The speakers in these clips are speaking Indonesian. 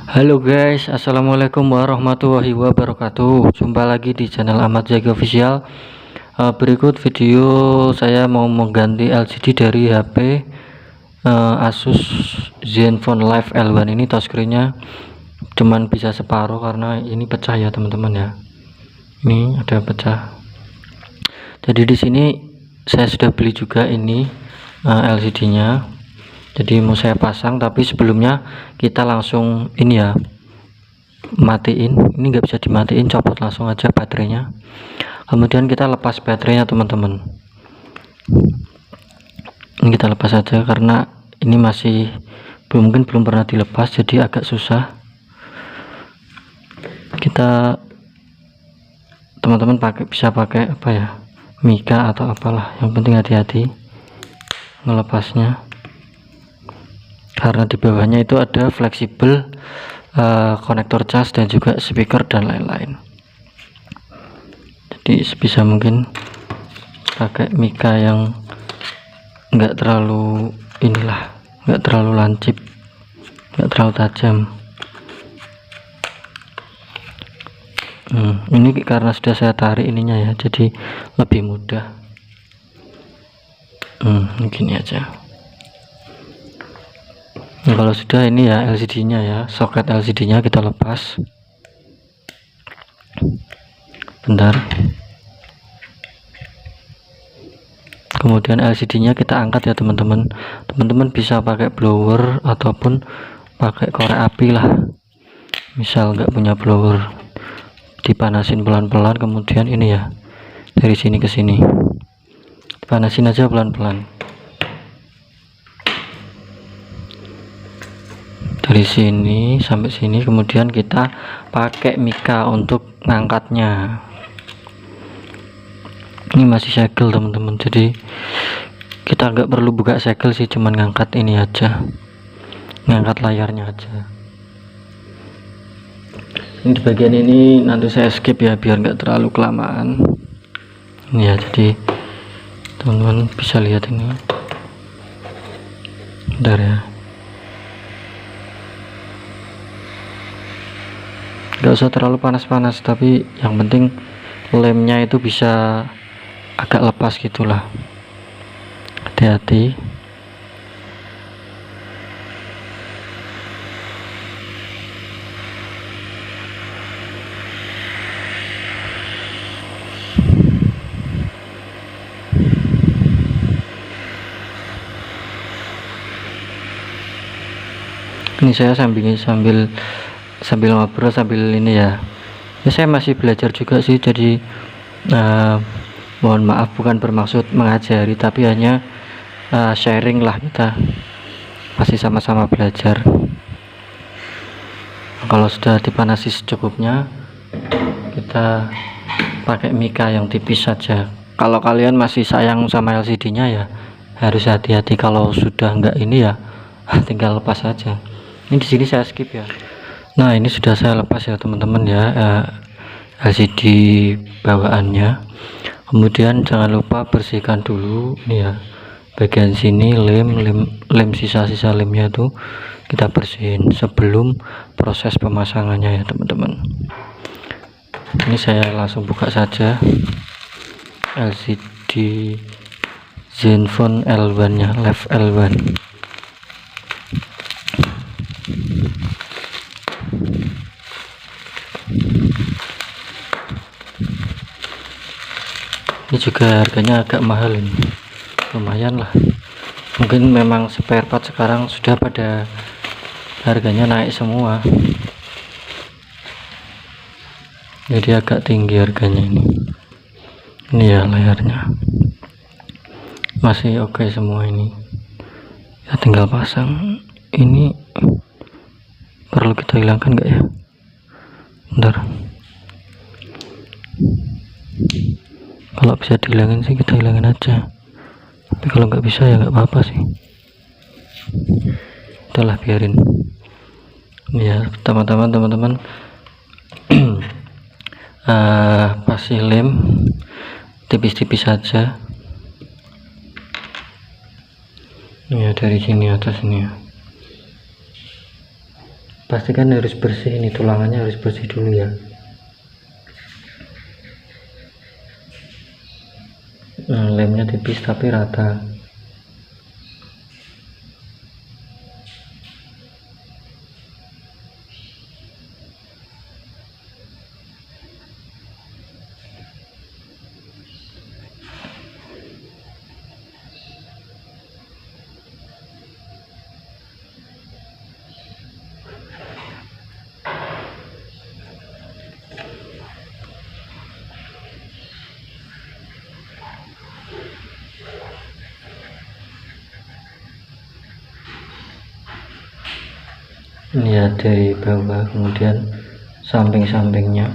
Halo guys, assalamualaikum warahmatullahi wabarakatuh. Jumpa lagi di channel Ahmad Zaki Official. Berikut video saya mau mengganti LCD dari HP Asus Zenfone Live L1. Ini touchscreennya cuman bisa separuh karena ini pecah ya teman-teman ya. Ini ada pecah. Jadi di sini saya sudah beli juga ini LCD-nya. Jadi mau saya pasang, tapi sebelumnya kita langsung ini ya, matiin. Ini nggak bisa dimatiin, copot langsung aja baterainya. Kemudian kita lepas baterainya teman-teman. Ini kita lepas aja karena ini masih belum pernah dilepas, jadi agak susah. Kita teman-teman bisa pakai apa ya, mika atau apalah, yang penting hati-hati melepasnya karena di bawahnya itu ada fleksibel konektor cas dan juga speaker dan lain-lain. Jadi sebisa mungkin pakai mika yang enggak terlalu enggak terlalu lancip, enggak terlalu tajam. Ini karena sudah saya tarik ininya ya, jadi lebih mudah. Gini aja. Nah, kalau sudah ini ya LCD-nya ya, soket LCD-nya kita lepas. Bentar. Kemudian LCD-nya kita angkat ya teman-teman. Teman-teman bisa pakai blower ataupun pakai korek api lah. Misal nggak punya blower, dipanasin pelan-pelan, kemudian ini ya dari sini ke sini. Dipanasin aja pelan-pelan. Dari sini sampai sini, kemudian kita pakai mika untuk ngangkatnya. Ini masih segel teman-teman, jadi kita nggak perlu buka segel sih, cuman ngangkat ini aja, ngangkat layarnya aja. Ini di bagian ini nanti saya skip ya biar nggak terlalu kelamaan. Ini ya, jadi teman-teman bisa lihat ini. Bentar ya. Gak usah terlalu panas-panas, tapi yang penting lemnya itu bisa agak lepas gitulah. Hati-hati. Ini saya sambil ngobrol sambil ini ya, saya masih belajar juga sih, jadi mohon maaf, bukan bermaksud mengajari, tapi hanya sharing lah, kita masih sama-sama belajar. Kalau sudah dipanasi secukupnya, kita pakai mika yang tipis saja. Kalau kalian masih sayang sama LCD-nya ya harus hati-hati. Kalau sudah enggak ini ya tinggal lepas saja. Ini di sini saya skip ya. Nah, ini sudah saya lepas ya teman-teman ya, LCD bawaannya. Kemudian jangan lupa bersihkan dulu ini ya, bagian sini lem sisa-sisa lemnya tuh kita bersihin sebelum proses pemasangannya ya teman-teman. Ini saya langsung buka saja LCD Zenfone L1 nya, Live L1. Ini juga harganya agak mahal ini, lumayan lah. Mungkin memang spare part sekarang sudah pada harganya naik semua, jadi agak tinggi harganya ini. Ini ya layarnya masih oke semua, ini ya tinggal pasang. Ini perlu kita hilangkan enggak ya? Bentar. Kalau bisa dihilangin sih kita hilangin aja, tapi kalau nggak bisa ya nggak apa-apa sih, udahlah biarin. Ya teman-teman pasti lem tipis-tipis saja ya, dari sini atas ini ya. pastikan harus bersih, ini tulangannya harus bersih dulu ya. Lemnya tipis tapi rata. Ini ya dari bawah, kemudian samping-sampingnya.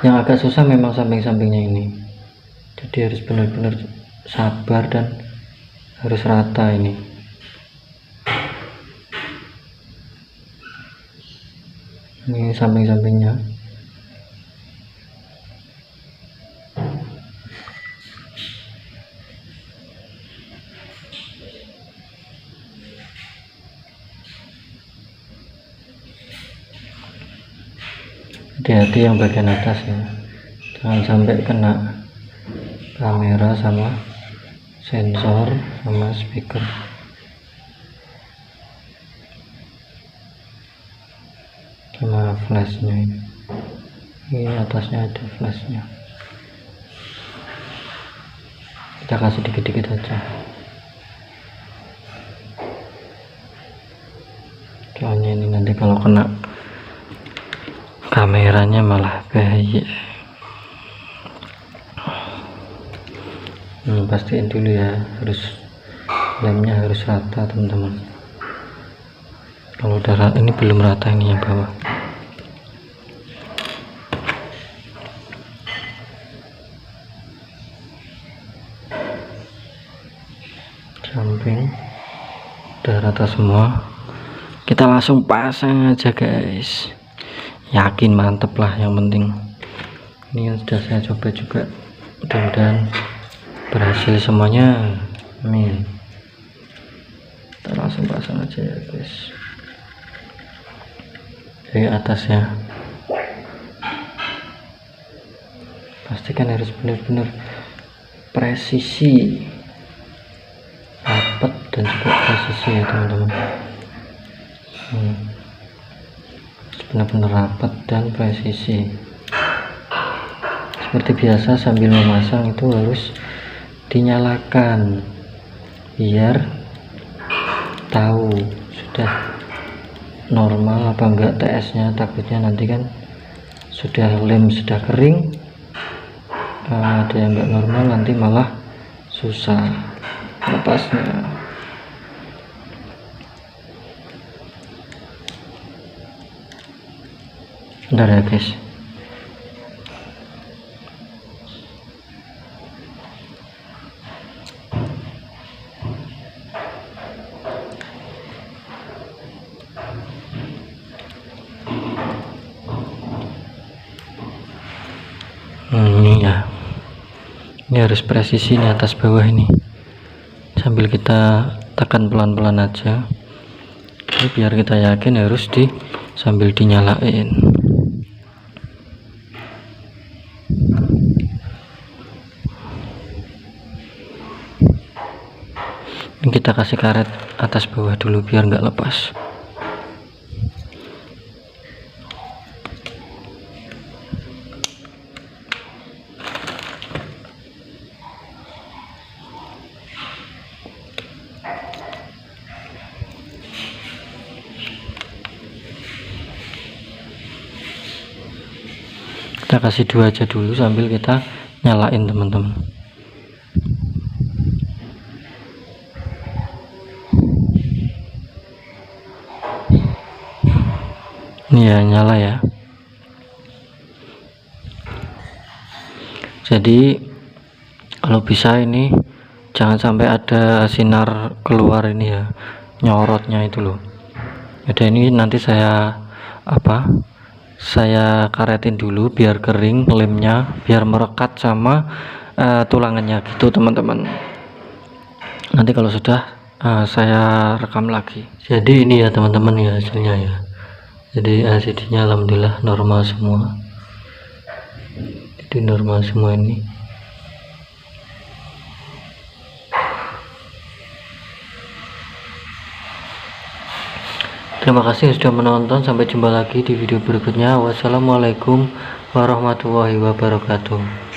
Yang agak susah memang samping-sampingnya ini, jadi harus benar-benar sabar dan harus rata ini. Ini samping-sampingnya. Hati-hati yang bagian atas ya, jangan sampai kena kamera sama sensor sama speaker. Sama flashnya ini atasnya ada flashnya, kita kasih dikit-dikit aja, soalnya ini nanti kalau kena kameranya malah bahaya. Pastiin dulu ya, lemnya harus rata teman-teman. Kalau udah ini belum rata, ini yang bawah. Samping udah rata semua, kita langsung pasang aja guys. Yakin mantep lah, yang penting ini yang sudah saya coba juga, mudah-mudahan berhasil semuanya, amin. Kita langsung pasang aja ya guys, dari atas ya. Pastikan harus benar-benar presisi, rapat dan juga presisi ya teman-teman. Benar-benar rapat dan presisi. Seperti biasa sambil memasang itu harus dinyalakan biar tahu sudah normal apa enggak TS nya. Takutnya nanti kan sudah lem sudah kering, ada yang enggak normal, nanti malah susah lepasnya. Bentar ya guys. Ini ya, ini harus presisi nih atas bawah ini, sambil kita tekan pelan-pelan aja. Jadi biar kita yakin harus sambil dinyalain. Ini kita kasih karet atas bawah dulu biar nggak lepas. Kita kasih dua aja dulu sambil kita nyalain teman-teman. Ini ya nyala ya. Jadi kalau bisa ini jangan sampai ada sinar keluar ini ya, nyorotnya itu loh. Jadi ini nanti saya karetin dulu biar kering lemnya, biar merekat sama tulangannya gitu teman-teman. Nanti kalau sudah saya rekam lagi. Jadi ini ya teman-teman ya hasilnya ya. Jadi LCD nya alhamdulillah normal semua. Jadi normal semua ini. Terima kasih sudah menonton, sampai jumpa lagi di video berikutnya. Wassalamualaikum warahmatullahi wabarakatuh.